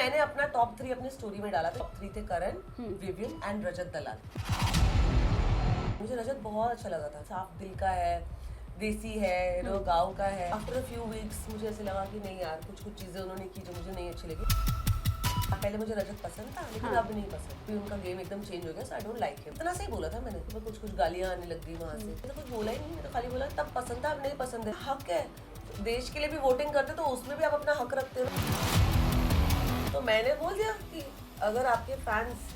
मैंने अपना टॉप 3 अपनी स्टोरी में डाला था। टॉप 3 थे करण, विवियन एंड रजत दलाल। मुझे रजत बहुत अच्छा लगा था, साफ दिल का है, देसी है, गाँव का है। आफ्टर अ फ्यू वीक्स मुझे ऐसे लगा कि नहीं यार, कुछ चीजें उन्होंने की जो मुझे नहीं अच्छी लगी। पहले मुझे रजत पसंद था, लेकिन अब नहीं पसंद। फिर उनका गेम एकदम चेंज हो गया, so I don't like him. इतना सही बोला था मैंने, तो कुछ गालियां आने लग गई वहां से। मैंने तो कुछ बोला ही नहीं, मैंने तो खाली बोला तब पसंद था, अब नहीं पसंद है। हक है, देश के लिए भी वोटिंग करते तो उसमें भी आप अपना हक रखते हो। तो मैंने बोल दिया कि अगर आपके फैंस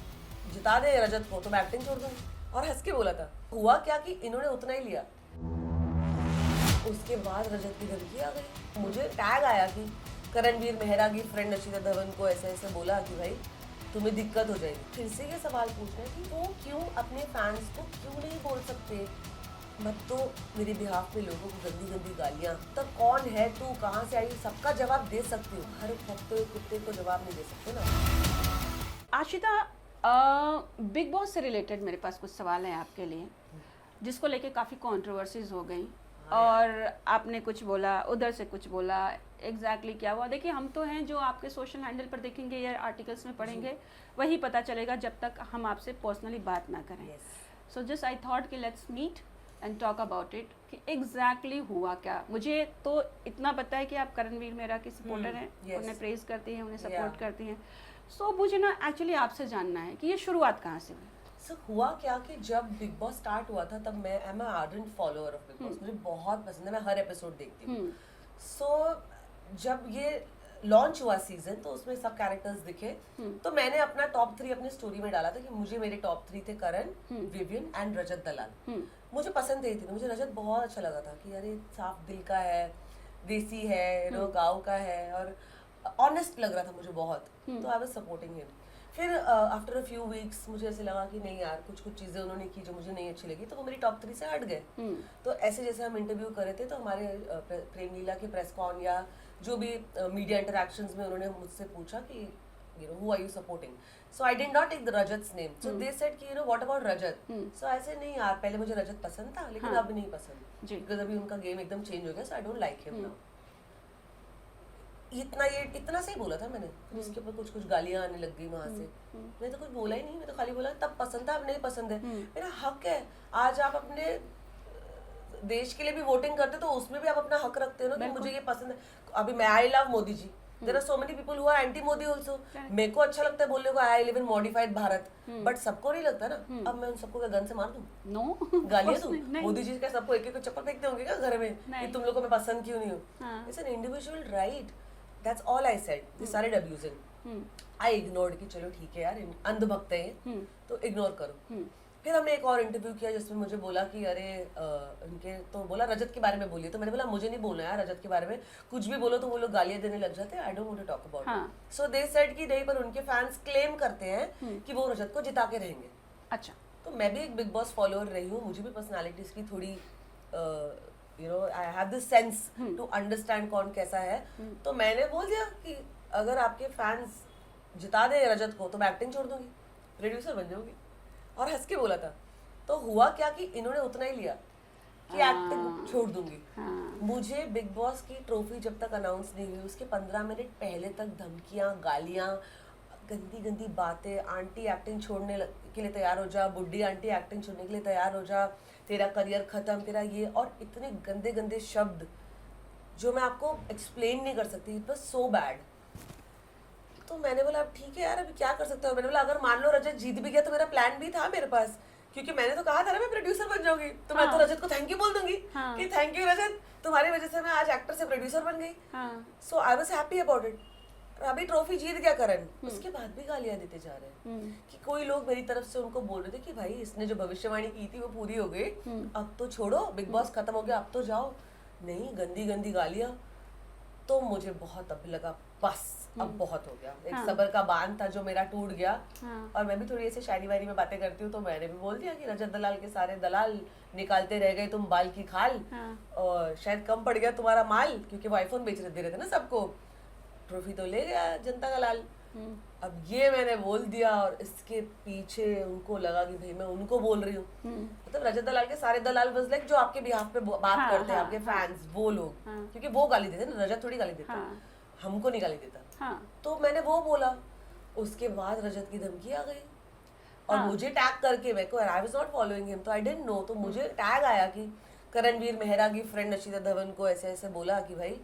जिता दे रजत को तो मैं एक्टिंग छोड़ दूंगी, और हंस के बोला था। हुआ क्या कि इन्होंने उतना ही लिया। उसके बाद रजत की धमकी आ गई, मुझे टैग आया कि करणवीर मेहरा की फ्रेंड अशिता धवन को ऐसे ऐसे बोला कि भाई तुम्हें दिक्कत हो जाएगी। फिर से ये सवाल पूछना है कि वो क्यों अपने फैंस को क्यों नहीं बोल सकते, मत तो मेरे बिहाफ पे लोगों को गंदी गंदी गालियां, तो कौन है तू, कहाँ से आई, सबका जवाब दे सकती हूँ। हर हफ्ते कुत्ते को जवाब नहीं दे सकते ना। आशिता, बिग बॉस से रिलेटेड मेरे पास कुछ सवाल हैं आपके लिए, जिसको लेके काफ़ी कंट्रोवर्सीज हो गई। और आपने कुछ बोला, उधर से कुछ बोला, एग्जैक्टली क्या हुआ? देखिए, हम तो हैं जो आपके सोशल हैंडल पर देखेंगे या आर्टिकल्स में पढ़ेंगे, वही पता चलेगा जब तक हम आपसे पर्सनली बात ना करें। सो जस्ट आई थॉट कि let's meet and talk about it कि एग्जैक्टली हुआ क्या। मुझे तो इतना पता है कि आप करणवीर मेहरा की सपोर्टर हैं, उन्हें प्रेज करती हैं, उन्हें सपोर्ट करती हैं। सो मुझे ना एक्चुअली आपसे जानना है कि ये शुरुआत कहाँ से हुई। हुआ क्या कि जब बिग बॉस स्टार्ट हुआ था, तब मैं I am ardent follower of big boss, मुझे बहुत पसंद है, मैं हर एपिसोड देखती हूँ। सो जब ये लॉन्च हुआ सीजन, तो उसमें सब कैरेक्टर्स दिखे, तो मैंने अपना टॉप 3 अपनी स्टोरी में डाला था कि मुझे मेरे टॉप 3 थे करण, विवियन एंड रजत दलाल। मुझे पसंद थे, मुझे रजत बहुत अच्छा लगा था कि अरे साफ दिल का है, देसी है, गाँव का है, और ऑनेस्ट लग रहा था मुझे बहुत, तो आई वाज सपोर्टिंग हिम। फिर आफ्टर अ फ्यू वीक्स मुझे ऐसे लगा कि नहीं यार, कुछ चीज़ें उन्होंने की जो मुझे नहीं अच्छी लगी, तो वो मेरी टॉप 3 से हट गए। तो ऐसे जैसे हम इंटरव्यू कर रहे थे, तो हमारे प्रेम लीला के प्रेस कॉन या जो भी मीडिया इंटरेक्शंस में उन्होंने मुझसे पूछा कि you know who are you supporting, so I did not take the Rajat's name, so they said कि you know what about Rajat, so ऐसे नहीं यार, पहले मुझे रजत पसंद था, लेकिन अब नहीं पसंद, बिकॉज अभी उनका गेम एकदम चेंज हो गया, so I don't like him now. इतना सही बोला था मैंने, उसके ऊपर कुछ गालियां आने लग गई वहां से। मैंने तो कुछ बोला ही नहीं, मैं तो खाली बोला तब पसंद था, अब नहीं पसंद है। मेरा हक है, आज आप अपने देश के लिए भी वोटिंग करते तो उसमें भी आप अपना हक रखते हो ना कि मुझे ये पसंद है। अभी मैं I love Modi ji, there are so many people who are anti Modi also. मेरे को अच्छा लगता है बोलने को I live in modified Bharat, but सबको नहीं लगता ना। अब मैं उन सबको क्या गन से मार दूं? नो, गालियां दूं? मोदी जी का सबको एक एक चप्पल फेंकते होंगे क्या घर में कि तुम लोग को मैं पसंद क्यों नहीं हूँ? It's an individual right, that's all I said. They started abusing, I ignored कि चलो ठीक है यार, अंधभक्त है ये, तो इग्नोर करो। फिर हमने एक और इंटरव्यू किया जिसमें मुझे बोला कि अरे उनके तो बोला रजत के बारे में बोलिए, तो मैंने बोला मुझे नहीं बोलना यार रजत के बारे में, कुछ भी बोलो तो वो लोग गालियां देने लग जाते हैं, I don't want to talk about it. So they said कि नहीं, पर उनके फैंस क्लेम करते हैं कि वो रजत को जिता के रहेंगे। अच्छा, तो मैं भी एक बिग बॉस फॉलोअर रही हूँ, मुझे भी पर्सनालिटीज की थोड़ी you know I have this sense to understand कौन कैसा है। तो मैंने बोल दिया कि अगर आपके फैंस जिता दे रजत को तो मैं एक्टिंग छोड़ दूंगी, प्रोड्यूसर बन जाऊंगी, और हंस के बोला था। तो हुआ क्या कि इन्होंने उतना ही लिया कि एक्टिंग छोड़ दूंगी। मुझे बिग बॉस की ट्रॉफी जब तक अनाउंस नहीं हुई, उसके 15 मिनट पहले तक धमकियां, गालियां, गंदी गंदी बातें, आंटी एक्टिंग छोड़ने के लिए तैयार हो जा, बुड्ढी आंटी एक्टिंग छोड़ने के लिए तैयार हो जा, तेरा करियर खत्म, तेरा ये, और इतने गंदे गंदे शब्द जो मैं आपको एक्सप्लेन नहीं कर सकती, इट वाज सो बैड। तो मैंने बोला अब ठीक है यार, अभी क्या कर सकते हो। मैंने बोला अगर मान लो रजत जीत भी गया तो मेरा प्लान भी था मेरे पास, क्योंकि मैंने तो कहा था ना मैं प्रोड्यूसर बन जाऊंगी, तो मैं तो रजत को थैंक यू बोल दूंगी कि थैंक यू रजत, तुम्हारी वजह से मैं आज एक्टर से प्रोड्यूसर बन गई। So I was happy about it. अभी ट्रॉफी जीत गया करण, उसके बाद भी गालियां देते जा रहे हैं कि कोई लोग मेरी तरफ से उनको बोल रहे थे कि भाई इसने जो भविष्यवाणी की थी वो पूरी हो गई, अब तो छोड़ो, बिग बॉस खत्म हो गया, अब तो जाओ। नहीं, गंदी गंदी गालियां। तो मुझे बहुत अब लगा बस अब बहुत हो गया, एक सबर का बांध था जो मेरा टूट गया। और मैं भी थोड़ी ऐसे शायरी वायरी में बातें करती हूँ, तो मैंने भी बोल दिया कि रजत दलाल के सारे दलाल निकालते रह गए तुम बाल की खाल, और शायद कम पड़ गया तुम्हारा माल, क्योंकि वो आईफोन बेच दे रहे थे ना सबको, ट्रॉफी तो ले गया जनता का लाल। अब ये मैंने बोल दिया, और इसके पीछे उनको लगा कि भाई मैं उनको बोल रही हूँ। मतलब रजत दलाल के सारे दलाल बस लाइक जो आपके बिहाफ पे बात करते हैं, आपके फैंस, वो लोग, क्योंकि वो गाली देते ना, रजत थोड़ी गाली देता, हमको नहीं गाली देता। हाँ तो मैंने वो बोला, उसके बाद रजत की धमकी आ गई और हाँ। मुझे टैग करके, मेरे को I was not following him तो आई डिडंट नो, तो मुझे टैग आया कि करणवीर मेहरा की फ्रेंड अशिता धवन को ऐसे ऐसे बोला कि भाई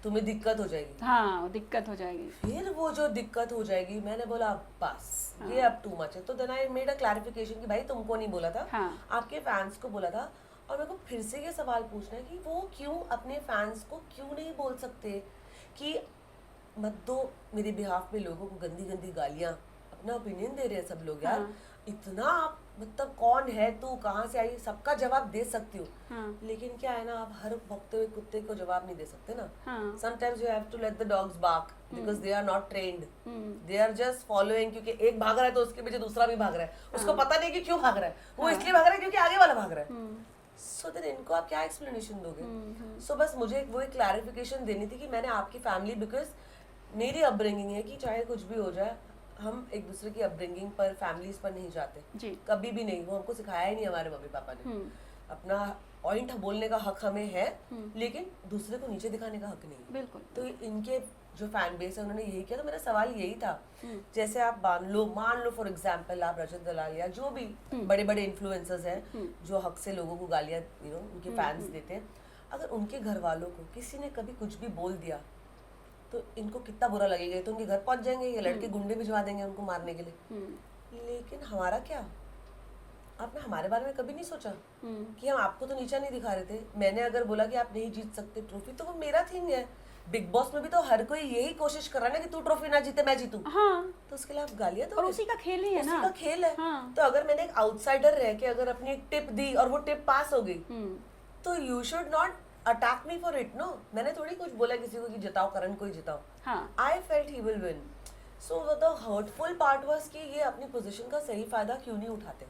तुम्हें दिक्कत हो जाएगी। हाँ वो दिक्कत हो जाएगी। फिर वो जो दिक्कत हो जाएगी, मैंने बोला बस ये अब टू मच है। तो then I made a clarification कि भाई तुमको नहीं बोला था, हाँ। आपके फैंस को बोला था। और मेरे को फिर से ये सवाल पूछना है कि वो क्यों अपने फैंस को क्यों नहीं बोल सकते कि मत दो मेरे बिहाफ में लोगों को गंदी गंदी गालियां, अपना ओपिनियन दे रहे हैं सब लोग यार। हाँ। इतना आप मतलब कौन है तू, कहाँ से आई, सबका जवाब दे सकती हो। हाँ। लेकिन क्या है ना, आप हर भौंकते हुए कुत्ते को जवाब नहीं दे सकते ना। हाँ। Sometimes you have to let the dogs bark because they are not trained, hmm. They are just following. क्योंकि एक भाग रहा है तो उसके पीछे दूसरा भी भाग रहा है, उसको पता नहीं कि क्यों भाग रहा है, वो इसलिए भाग रहा है क्योंकि आगे वाला भाग रहा है। सो देन इनको आप क्या एक्सप्लेनेशन दोगे? सो बस मुझे वो एक क्लैरिफिकेशन देनी थी कि मैंने आपकी फैमिली, बिकॉज मेरी अपब्रिंगिंग है कि चाहे कुछ भी हो जाए, हम एक दूसरे की अपब्रिंगिंग पर, फैमिलीज पर नहीं जाते जी। कभी भी नहीं। वो हमको सिखाया ही नहीं हमारे मम्मी पापा ने। अपना पॉइंट बोलने का हक हमें है, लेकिन दूसरे को नीचे दिखाने का हक नहीं। बिल्कुल। तो इनके जो फैन बेस है उन्होंने यही किया। तो मेरा सवाल यही था, जैसे आप मान लो फॉर एग्जांपल आप रजत दलाल या जो भी बड़े बड़े इन्फ्लुएंसर्स हैं जो हक से लोगों को गालियां उनके फैंस देते हैं, अगर उनके घर वालों को किसी ने कभी कुछ भी बोल दिया तो इनको कितना बुरा लगेगा। तो उनके घर पहुंच जाएंगे, ये लड़के गुंडे भिजवा देंगे उनको मारने के लिए। लेकिन हमारा क्या, आपने हमारे बारे में कभी नहीं सोचा कि हम आपको तो नीचा नहीं दिखा रहे थे। मैंने अगर बोला कि आप नहीं जीत सकते ट्रॉफी, तो वो मेरा थिंग है। बिग बॉस में भी तो हर कोई यही कोशिश कर रहा है ना कि तू ट्रॉफी ना जीते मैं जीतूं। हाँ। तो उसके लिए आप गालियां और उसी का खेल ही है ना, उसी का खेल है। हाँ। तो अगर मैंने एक आउटसाइडर रह के अगर अपनी एक टिप दी और वो टिप पास हो गई, तो you should not attack me for it. No, मैंने थोड़ी कुछ बोला किसी को कि जिताओ करण को ही जिताओ। हाँ। I felt he will win. So the hurtful part was कि ये अपनी पोजीशन का सही फायदा क्यों नहीं उठाते।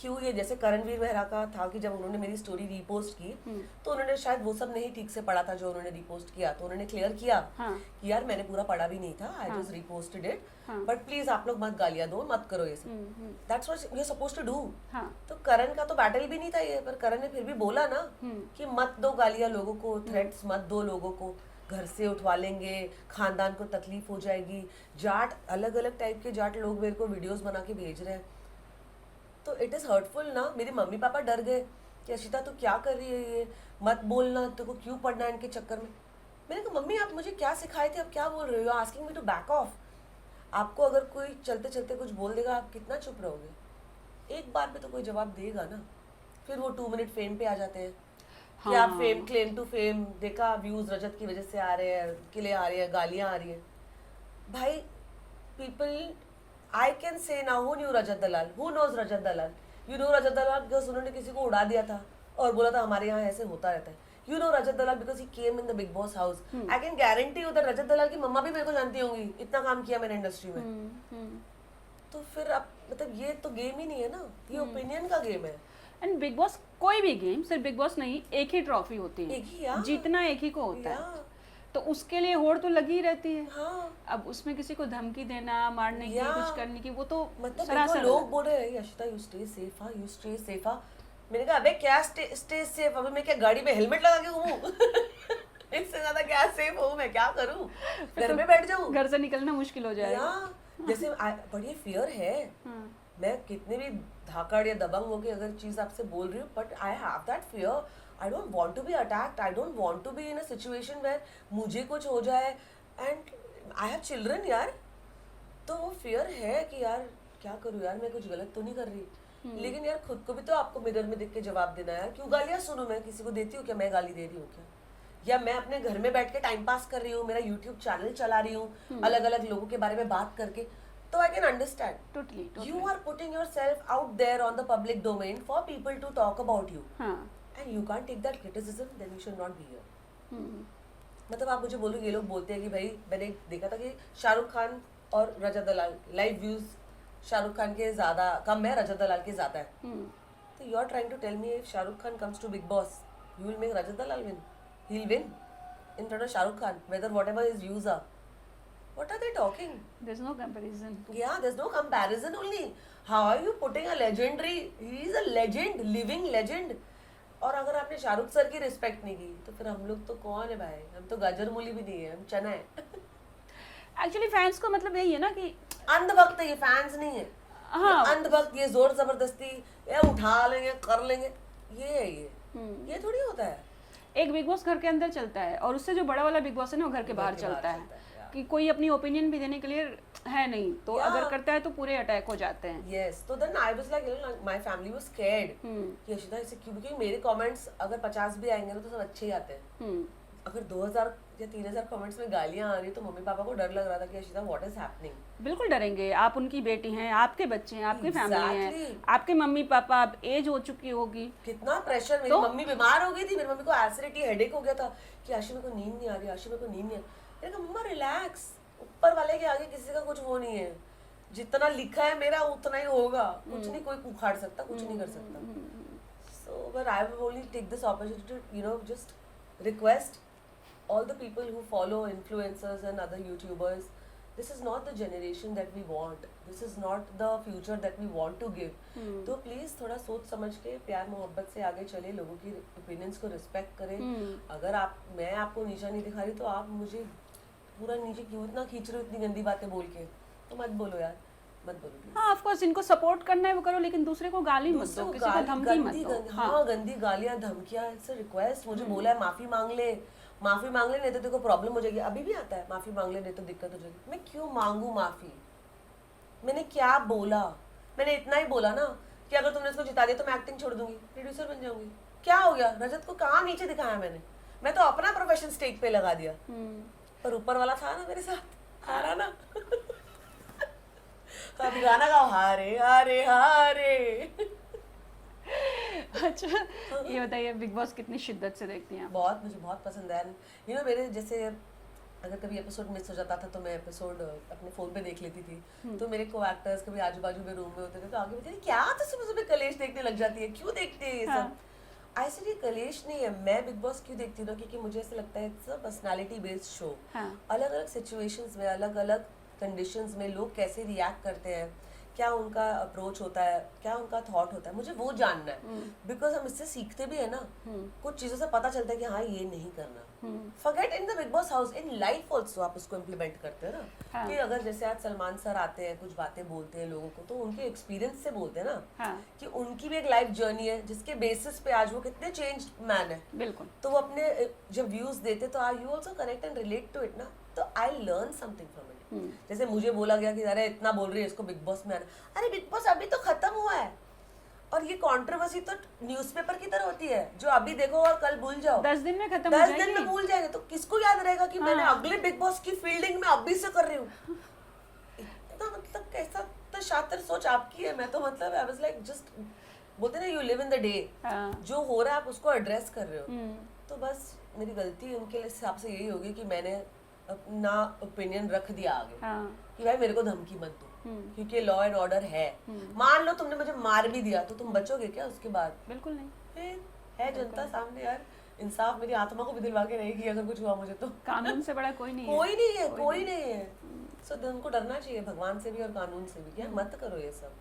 क्यों ये, जैसे करणवीर मेहरा का था कि जब उन्होंने मेरी स्टोरी रीपोस्ट की तो उन्होंने शायद वो सब नहीं ठीक से पढ़ा था जो उन्होंने रीपोस्ट किया, तो उन्होंने क्लियर किया कि यार मैंने पूरा पढ़ा भी नहीं था, I just reposted it, but please आप लोग मत गालियां दो, मत करो ये सब, that's what you are supposed to do. तो करण का तो बैटल भी नहीं था ये, पर करण ने फिर भी बोला ना कि मत दो गालियां लोगों को, थ्रेट्स मत दो लोगों को, घर से उठवा लेंगे, खानदान को तकलीफ हो जाएगी। जाट, अलग अलग टाइप के जाट लोग मेरे को वीडियोस बना के भेज रहे हैं, तो इट इज हर्टफुल ना। मेरे मम्मी पापा डर गए कि अशिता तू क्या कर रही है, ये मत बोलना, तेरे को क्यों पढ़ना है इनके चक्कर में। मैंने कहा मम्मी आप मुझे क्या सिखाए थे, अब क्या बोल रहे हो, asking me to back off. आपको अगर कोई चलते चलते कुछ बोल देगा, आप कितना चुप रहोगे? एक बार पे तो कोई जवाब देगा ना। फिर वो 2 मिनट फेम पे आ जाते हैं कि आप फेम, क्लेम टू फेम, देखा व्यूज रजत की वजह से आ रहे हैं, के लिए आ रही है, गालियां आ रही है। भाई people, I can say now, who knew Rajat Dalal, who knows Rajat Dalal? You know Rajat Dalal because उन्होंने किसी को उड़ा दिया था और बोला था हमारे यहाँ ऐसे होता रहता है। You know Rajat Dalal because he came in the Bigg Boss house. I can guarantee you that Rajat Dalal की मम्मा भी मेरे को जानती होंगी, इतना काम किया मैंने इंडस्ट्री में। तो फिर अब मतलब ये तो गेम ही नहीं है ना, ये ओपिनियन का गेम है। एंड बिग बॉस, कोई भी गेम, सिर्फ बिग बॉस नहीं, एक ही ट्रॉफी होती है, एक ही, यार। जीतना एक ही को होता है, तो उसके लिए होड़ तो लगी रहती है। हाँ। अब उसमें किसी को धमकी देना, मारने की, कुछ करने की, वो तो मतलब लोग बोल रहे हैं Ashita you stay safe, you stay safe. मैंने कहा अबे क्या स्टे सेफ, अबे मैं क्या गाड़ी में हेलमेट लगा के घूमूं? इससे ज्यादा क्या सेफ हूँ मैं, क्या करूँ, घर में बैठ जाऊँ? घर से निकलना मुश्किल हो जाएगा। जैसे बड़ी फियर है, मैं कितने भी धाकड़ या दबंग होके अगर चीज आपसे बोल रही हूँ, but I have that fear. I don't want to be attacked. I don't want to be in a situation where मुझे कुछ हो जाए, and I have children यार। तो वो fear है कि यार क्या करूँ यार, मैं कुछ गलत तो नहीं कर रही। लेकिन यार खुद को भी तो आपको मिरर में देख के जवाब देना है यार। क्यों गालियाँ सुनूं मैं, किसी को देती हूँ क्या मैं गाली दे रही हूँ क्या? या मैं अपने घर में बैठ के टाइम पास कर रही हूँ, मेरा YouTube चैनल चला रही हूँ अलग अलग लोगों के बारे में बात करके, तो I can understand. Totally. You are putting yourself out there on the public domain for people to talk about you. And you can't take that criticism, then you should not be here. मतलब आप मुझे बोलो, ये लोग बोलते हैं कि भाई मैंने देखा था कि शाहरुख खान और रजत दलाल लाइव व्यूज शाहरुख खान के ज्यादा कम है, रजत दलाल के ज्यादा है। तो you are trying to tell me if Shahrukh Khan comes to Bigg Boss, you will make Rajat Dalal win? He will win in front of Shahrukh Khan, whether whatever his views are. What are they talking? There's no comparison. Yeah, there's no comparison only. How are you putting a legendary? He is a legend, living legend. और अगर आपने Shahrukh sir की respect नहीं की तो फिर हम लोग तो कौन है भाई? हम तो गाजर मूली भी नहीं है, हम चना है। एक्चुअली फैंस को मतलब यही है ना कि अंधभक्त है ये, फैंस नहीं है। हाँ। ये अंधभक्त, ये जोर जबरदस्ती, ये उठा लेंगे कर लेंगे, ये है ये थोड़ी होता है। एक बिग बॉस घर के अंदर चलता है और उससे जो बड़ा वाला बिग बॉस है ना वो घर के बाहर चलता है कि कोई अपनी ओपिनियन भी देने के लिए है नहीं, तो अगर करता है तो पूरे अटैक हो जाते हैं। यस, तो then I was like my family was scared कि अशिता इसे क्यों, क्योंकि मेरे कमेंट्स अगर 50 भी आएंगे ना तो सब अच्छे ही आते हैं। अगर 2000 या 3000 कमेंट्स में गालियां आ रही तो मम्मी पापा को डर लग रहा था कि अशिता व्हाट इज हैपनिंग। बिल्कुल डरेंगे, आप उनकी बेटी हैं, आपके बच्चे हैं, आपकी फैमिली है, Exactly. आपके मम्मी पापा, अब एज हो चुकी होगी। कितना प्रेशर। मेरी मम्मी बीमार हो गई थी, मेरी मम्मी को एसिडिटी हेडेक हो गया था कि आशी मेरे को नींद नहीं आ रही, आशी मेरे को नींद नहीं आ रही। मैंने कहा मम्मा रिलैक्स, ऊपर वाले के आगे किसी का कुछ वो नहीं है, जितना लिखा है मेरा उतना ही होगा, कुछ नहीं कोई उखाड़ सकता, कुछ नहीं कर सकता। So but I will only take this opportunity to you know just request all the people who follow influencers and other YouTubers, this is not the generation that we want, this is not the future that we want to give. तो please थोड़ा सोच समझ के प्यार मोहब्बत से आगे चले, लोगों की ओपिनियंस को रिस्पेक्ट करें। अगर मैं आपको नीचा नहीं दिखा रही तो आप मुझे पूरा नीचे क्यों इतना खींच रहे हो इतनी गंदी बातें बोल के, तो मत बोलो यार, मत बोलो प्लीज। हाँ ऑफ कोर्स इनको सपोर्ट करना है वो करो, लेकिन दूसरे को गाली मत दो, किसी को धमकी मत दो। हाँ गंदी गालियां धमकियां, इट्स अ रिक्वेस्ट। मुझे बोला है माफी मांग ले, माफी मांग ले नहीं तो तेरे को प्रॉब्लम हो जाएगी। अभी भी आता है माफी मांग ले नहीं तो दिक्कत हो जाएगी। मैं क्यों मांगू माफी? मैंने क्या बोला? मैंने इतना ही बोला ना कि अगर तुमने इसको जिता दिया तो मैं एक्टिंग छोड़ दूंगी, प्रोड्यूसर बन जाऊंगी। क्या हो गया? रजत को कहाँ नीचे दिखाया मैंने? मैं तो अपना प्रोफेशन स्टेक पे लगा दिया, पर ऊपर वाला था ना मेरे साथ, हारा ना। अभी गाना गाओ, हारे हारे हारे। अच्छा ये बताइए बिग बॉस कितनी शिद्दत से देखती हैं आप? बहुत, मुझे बहुत पसंद है। यू नो मेरे जैसे अगर कभी एपिसोड मिस हो जाता था तो मैं एपिसोड अपने फोन पे देख लेती थी। तो मेरे को एक्टर्स कभी आजू बाजू में रूम में होते थे तो आगे बोलते थे क्या तो सुबह सुबह कलेश देखने लग जाती है, क्यों देखते हैं ये सब? ऐसे ये कलेश नहीं है, मैं बिग बॉस क्यों देखती हूँ क्योंकि मुझे ऐसा लगता है it's a personality based show. अलग अलग सिचुएशंस में, अलग अलग कंडीशंस में लोग कैसे रिएक्ट करते हैं, क्या उनका अप्रोच होता है, क्या उनका थॉट होता है, मुझे वो जानना है। बिकॉज हम इससे सीखते भी है ना, कुछ चीजों से पता चलता है कि हाँ ये नहीं करना। Forget in the Bigg Boss house, in life also आप उसको इम्प्लीमेंट करते हैं ना। कि अगर जैसे आज सलमान सर आते हैं, कुछ बातें बोलते हैं लोगों को, तो उनके एक्सपीरियंस से बोलते हैं ना। कि उनकी भी एक लाइफ जर्नी है जिसके बेसिस पे आज वो कितने चेंज्ड मैन है। बिल्कुल। तो वो अपने जब व्यूज देते तो are you also connect and relate to it ना, तो I learn something from it. जैसे मुझे बोला गया कि अरे इतना बोल रही है इसको बिग बॉस में आना, अरे बिग बॉस अभी तो खत्म हुआ है और ये कंट्रोवर्सी तो न्यूज़पेपर की तरह होती है जो अभी देखो और कल भूल जाओ। 10 दिन में खत्म हो जाएगी। 10 दिन में भूल जाएंगे तो किसको याद रहेगा कि मैंने अगले बिग बॉस की फील्डिंग में अभी से कर रही हूँ। इतना मतलब कैसा तो शातिर सोच आपकी है। मैं तो मतलब आई वाज लाइक जस्ट बोलते ना you live in the day, जो हो रहा है आप उसको एड्रेस कर रहे हो। तो बस मेरी गलती उनके हिसाब से यही होगी कि मैंने अपना ओपिनियन रख दिया आगे। कि भाई मेरे को धमकी मत दो क्योंकि लॉ एंड ऑर्डर है। मान लो तुमने मुझे मार भी दिया तो तुम बचोगे क्या उसके बाद? बिल्कुल नहीं। है जनता सामने यार, इंसाफ मेरी आत्मा को भी दिलवा के रहेगी अगर कुछ हुआ मुझे तो। कानून से बड़ा कोई नहीं है। कोई नहीं है, कोई नहीं है। सो उनको डरना चाहिए भगवान से भी और कानून से भी। क्या मत करो ये सब।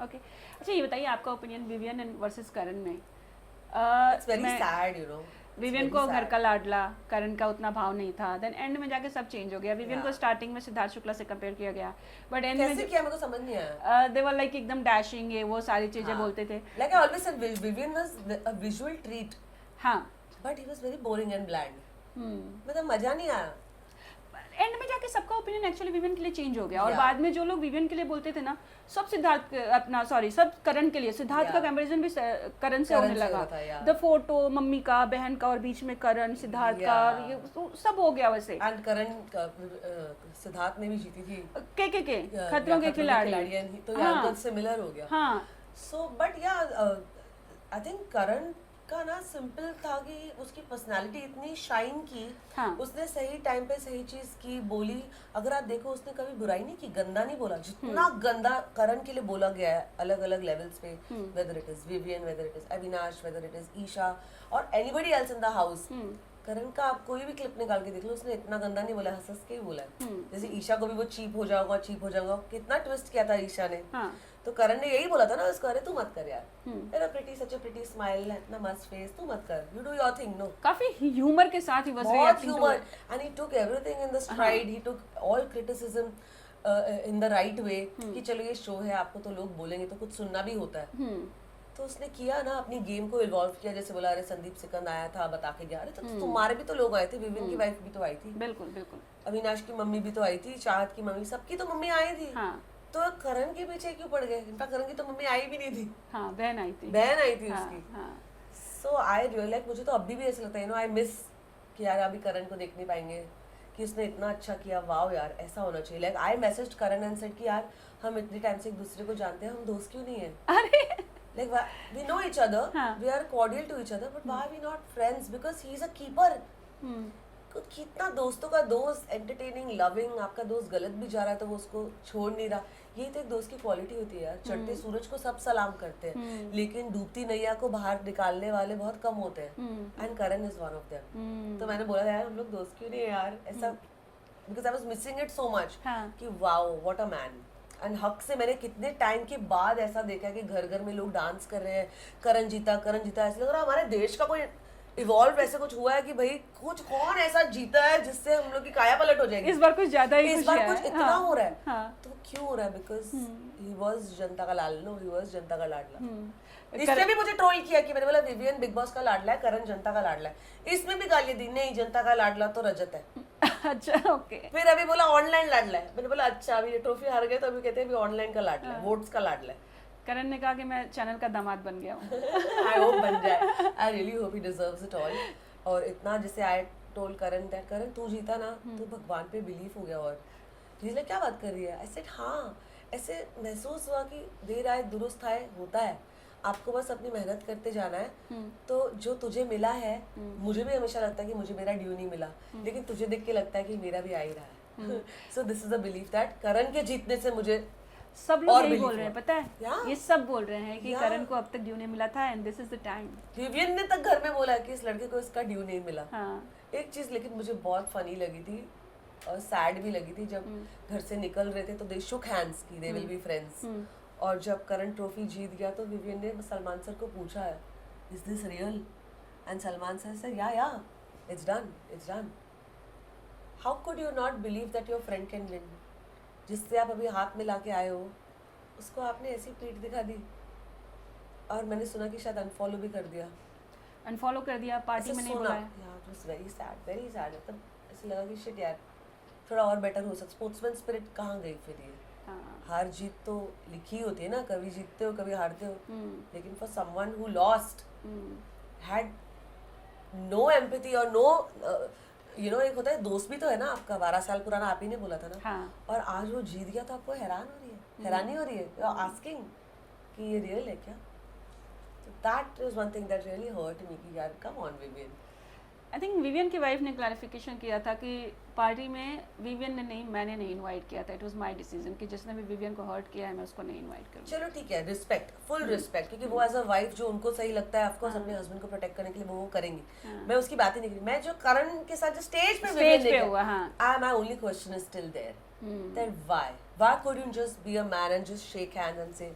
ओके अच्छा ये बताइए आपका ओपिनियन विवियन एंड वर्सेस करण में। It's very sad you know. Vivian को घर का लाडला, करण का उतना भाव नहीं था, देन एंड में जाके सब चेंज हो गया। विवियन को स्टार्टिंग में सिद्धार्थ शुक्ला से कंपेयर किया गया, बट एंड में क्या मेरे को समझ नहीं आया। दे वर लाइक एकदम डैशिंग है, वो सारी चीजें बोलते थे। Like I always said Vivian was a visual treat. हाँ but he was very boring and bland. मतलब मजा नहीं आया। एंड में जाके सबका ओपिनियन एक्चुअली विवियन के लिए चेंज हो गया और बाद में जो लोग विवियन के लिए बोलते थे ना, सब सिद्धार्थ अपना सब करण के लिए, सिद्धार्थ का कंपैरिजन भी करण से होने लगा। द फोटो मम्मी का, बहन का और बीच में करण, सिद्धार्थ का, ये सब हो गया वैसे। एंड करण सिद्धार्थ ने भी जीती थी के खतरों के खिलाड़ी, तो यार सिमिलर हो गया। हाँ सो बट या आई थिंक करण का ना सिंपल था कि उसकी पर्सनालिटी इतनी शाइन की। उसने सही टाइम पे सही चीज की, बोली। अगर आप देखो उसने कभी बुराई नहीं की, गंदा नहीं बोला। जितना गंदा करण के लिए बोला गया है अलग अलग लेवल्स पे, whether it is Vivian, whether it is Avinash, whether it is Eisha और anybody else in the house, Karan का आप कोई भी क्लिप निकाल के देख लो, उसने इतना गंदा नहीं बोला, हंस हंस के ही बोला है। जैसे ईशा को भी वो चीप हो जाऊंगा, चीप हो जाऊंगा, कितना ट्विस्ट किया था ईशा ने। हाँ तो करण ने यही बोला था ना उसको, अरे तू मत कर यार, तेरा pretty such a pretty smile, इतना मस्त फेस, तू मत कर, you do your thing. No, काफी ह्यूमर के साथ ही बहुत humour, and he took everything in the stride, he took all criticism in the right way, कि चलो ये शो है, आपको तो लोग बोलेंगे तो कुछ सुनना भी होता है। तो उसने किया ना, अपनी गेम को इन्वॉल्व किया। जैसे बोला, अरे संदीप सिकंद आया था, बता के गया, अरे तो तुम्हारे भी तो लोग आए थे, विविन की वाइफ भी तो आई थी, बिल्कुल बिल्कुल, अविनाश की मम्मी भी तो आई थी, चाहत की मम्मी, सबकी तो मम्मी आई थी। हाँ तो करण के पीछे क्यों पड़ गए? इनफैक्ट करण की तो मम्मी आई भी नहीं थी, हाँ, बहन आई थी, बहन आई थी हाँ उसकी। हाँ सो आई रियलाइज, मुझे तो अभी भी ऐसा लगता है, यू नो, आई मिस कि यार अभी करण को देख नहीं पाएंगे, कि उसने इतना अच्छा किया, वाओ यार, ऐसा होना चाहिए। Like I message Karan and said कि यार हम इतने टाइम से एक दूसरे को जानते हैं, हम दोस्त क्यों नहीं है? अरे Like we know each other, we are cordial to each other, but why are we not friends? Because he is a keeper. कितना दोस्तों का दोस्त, एंटरटेनिंग, लविंग, आपका दोस्त गलत भी जा रहा है तो वो उसको छोड़ नहीं रहा। ये तो एक दोस्त की क्वालिटी होती है यार। चढ़ते सूरज को सब सलाम करते हैं, लेकिन डूबती नैया को बाहर निकालने वाले बहुत कम होते हैं, and Karan is one of them. तो मैंने बोला यार हम लोग दोस्त क्यों नहीं है यार, ऐसा, because I was missing it so much, कि wow what a man. And हक से मैंने कितने टाइम के बाद ऐसा देखा कि घर घर में लोग डांस कर रहे हैं, करण जीता, करण जीता, ऐसा लग रहा है हमारे देश का कोई इवॉल्व ऐसे कुछ हुआ है कि भाई कुछ कौन ऐसा जीता है जिससे हम लोग की काया पलट हो जाएगी। इस बार कुछ ज्यादा ही, इस बार कुछ इतना हो रहा है। हाँ। तो क्यों हो रहा है? बिकॉज ही वाज जनता का लाल, नो, ही वाज जनता का लाडला। इसमें भी मुझे ट्रोल किया कि मैंने बोला विवियन बिग बॉस का लाडला है, करण जनता का लाडला है। इसमें भी गालियां दी, नहीं जनता का लाडला तो रजत है। अच्छा ओके। फिर अभी बोला ऑनलाइन लाडला है, मैंने बोला अच्छा अभी ये ट्रॉफी हार गए तो अभी कहते हैं अभी ऑनलाइन का लाडला है, वोट्स का लाडला है। करण ने कहा कि मैं चैनल का दामाद बन गया हूँ। आई होप बन जाए, I really hope he deserves it all. और इतना जैसे आई टोल्ड करण दैट करण तू जीता ना तो भगवान पे बिलीव हो गया। और जिसने क्या बात कर रही है, आई सेड हाँ, ऐसे महसूस हुआ कि देर आए दुरुस्त आए, होता है, आपको बस अपनी मेहनत करते जाना है। तो जो तुझे मिला है, मुझे भी हमेशा लगता है कि मुझे मेरा ड्यू नहीं मिला, लेकिन तुझे देख के लगता है कि मेरा भी आ ही रहा है। So this is a belief that Karan के जीतने से मुझे सब लोग यही बोल रहे हैं, पता है, Yeah. ये सब बोल रहे हैं कि Yeah. करण को अब तक ड्यू नहीं मिला था and this is the time. Vivian ने तक घर में बोला कि इस लड़के को इसका ड्यू नहीं मिला। हाँ। एक चीज लेकिन मुझे बहुत फनी लगी थी और सैड भी लगी थी, जब घर से निकल रहे थे तो दे शुक हैंड्स की दे विल बी फ्रेंड्स, और जब करण ट्रॉफी जीत गया तो विवियन ने सलमान सर को पूछा है is this real, and Salman sir से या it's done, it's done. How could you not believe that your friend can win? जिससे आप अभी हाथ में लाके आए हो उसको आपने ऐसी पीठ दिखा दी, और मैंने सुना कि शायद अनफॉलो भी कर दिया, अनफॉलो कर दिया, पार्टी में नहीं बुलाया। यार it was very sad, very sad. मतलब ऐसे लगा कि शिट यार, थोड़ा और बेटर हो सकता। स्पोर्ट्समैन स्पिरिट कहाँ गई फिर ये? हार जीत तो लिखी होती है ना, कभी जीतते हो कभी हारते हो, लेकिन for someone who lost had no empathy और नो यू नो, एक होता है दोस्त भी तो है ना आपका, 12 साल पुराना, आप ही ने बोला था ना। हाँ। और आज वो जीत गया तो आपको हैरानी हो रही है, यू आर आस्किंग कि ये रियल है क्या? तो that is one thing that really hurt me कि यार come on Vivian. I think Vivian की वाइफ ने क्लैरिफिकेशन किया था कि पार्टी में विवियन ने नहीं, मैंने नहीं इनवाइट किया था, इट वाज माय डिसीजन कि जिसने भी विवियन को हर्ट किया है मैं उसको नहीं इनवाइट करूँगी। चलो ठीक है, रिस्पेक्ट, फुल रिस्पेक्ट, क्योंकि वो एज अ वाइफ जो उनको सही लगता है ऑफकोर्स अपने हस्बैंड को प्रोटेक्ट करने के लिए वो करेंगी। मैं उसकी बात ही नहीं करी। मैं जो करण के साथ जो स्टेज पे हुआ, हाँ, my only question is still there, that why couldn't you just be a man and just shake hands and say,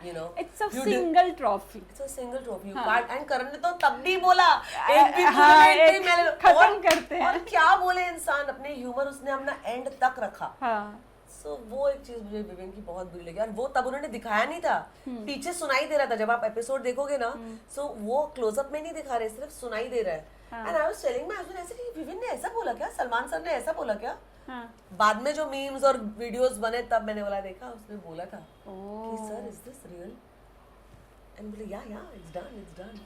you know, it's a single trophy, it's a single trophy, you हाँ. can't, and करण ने तो तब भी बोला एक भी हाँ, tournament में खत्म करते हैं, और क्या बोले इंसान, अपने ह्यूमर उसने अपना एंड तक रखा। हाँ. So, वो एक चीज मुझे विवियन की बहुत बुरी लगी, और वो तब उन्होंने दिखाया नहीं था, पीछे सुनाई दे रहा था। जब आप एपिसोड देखोगे ना, सो वो क्लोजअप में नहीं दिखा रहे, सिर्फ सुनाई दे रहा है। And I was telling my husband ऐसे कि विवियन ने ऐसा बोला क्या, सलमान सर ने ऐसा बोला क्या? हाँ. बाद में जो मीम्स और वीडियोस बने तब मैंने बोला, देखा उसने बोला था कि sir is this real, and बोले या इट्स डन।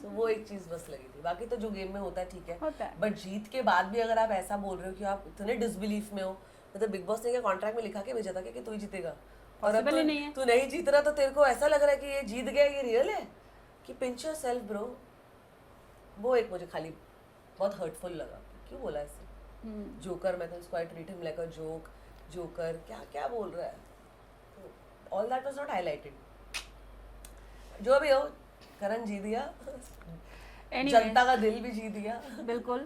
सो वो एक चीज बस लगी थी, बाकी तो जो गेम में होता है ठीक है, बट जीत के बाद भी अगर आप ऐसा बोल रहे हो कि आप इतने डिसबिलीफ में हो, मतलब बिग बॉस ने क्या कॉन्ट्रैक्ट में लिखा के भेजा था कि तू ही जीतेगा, और अब तू नहीं जीत रहा, तो तेरे को ऐसा लग रहा है कि ये जीत गया, ये रियल है कि पिंच योरसेल्फ ब्रो। वो एक मुझे खाली बहुत हर्टफुल लगा, क्यों बोला ऐसे? जोकर, मैं तो उसको I treat him like a joker, क्या क्या बोल रहा है? All that was not highlighted. जो भी हो, करण जीत गया। Anyways, जनता का दिल भी जीत गया। बिल्कुल।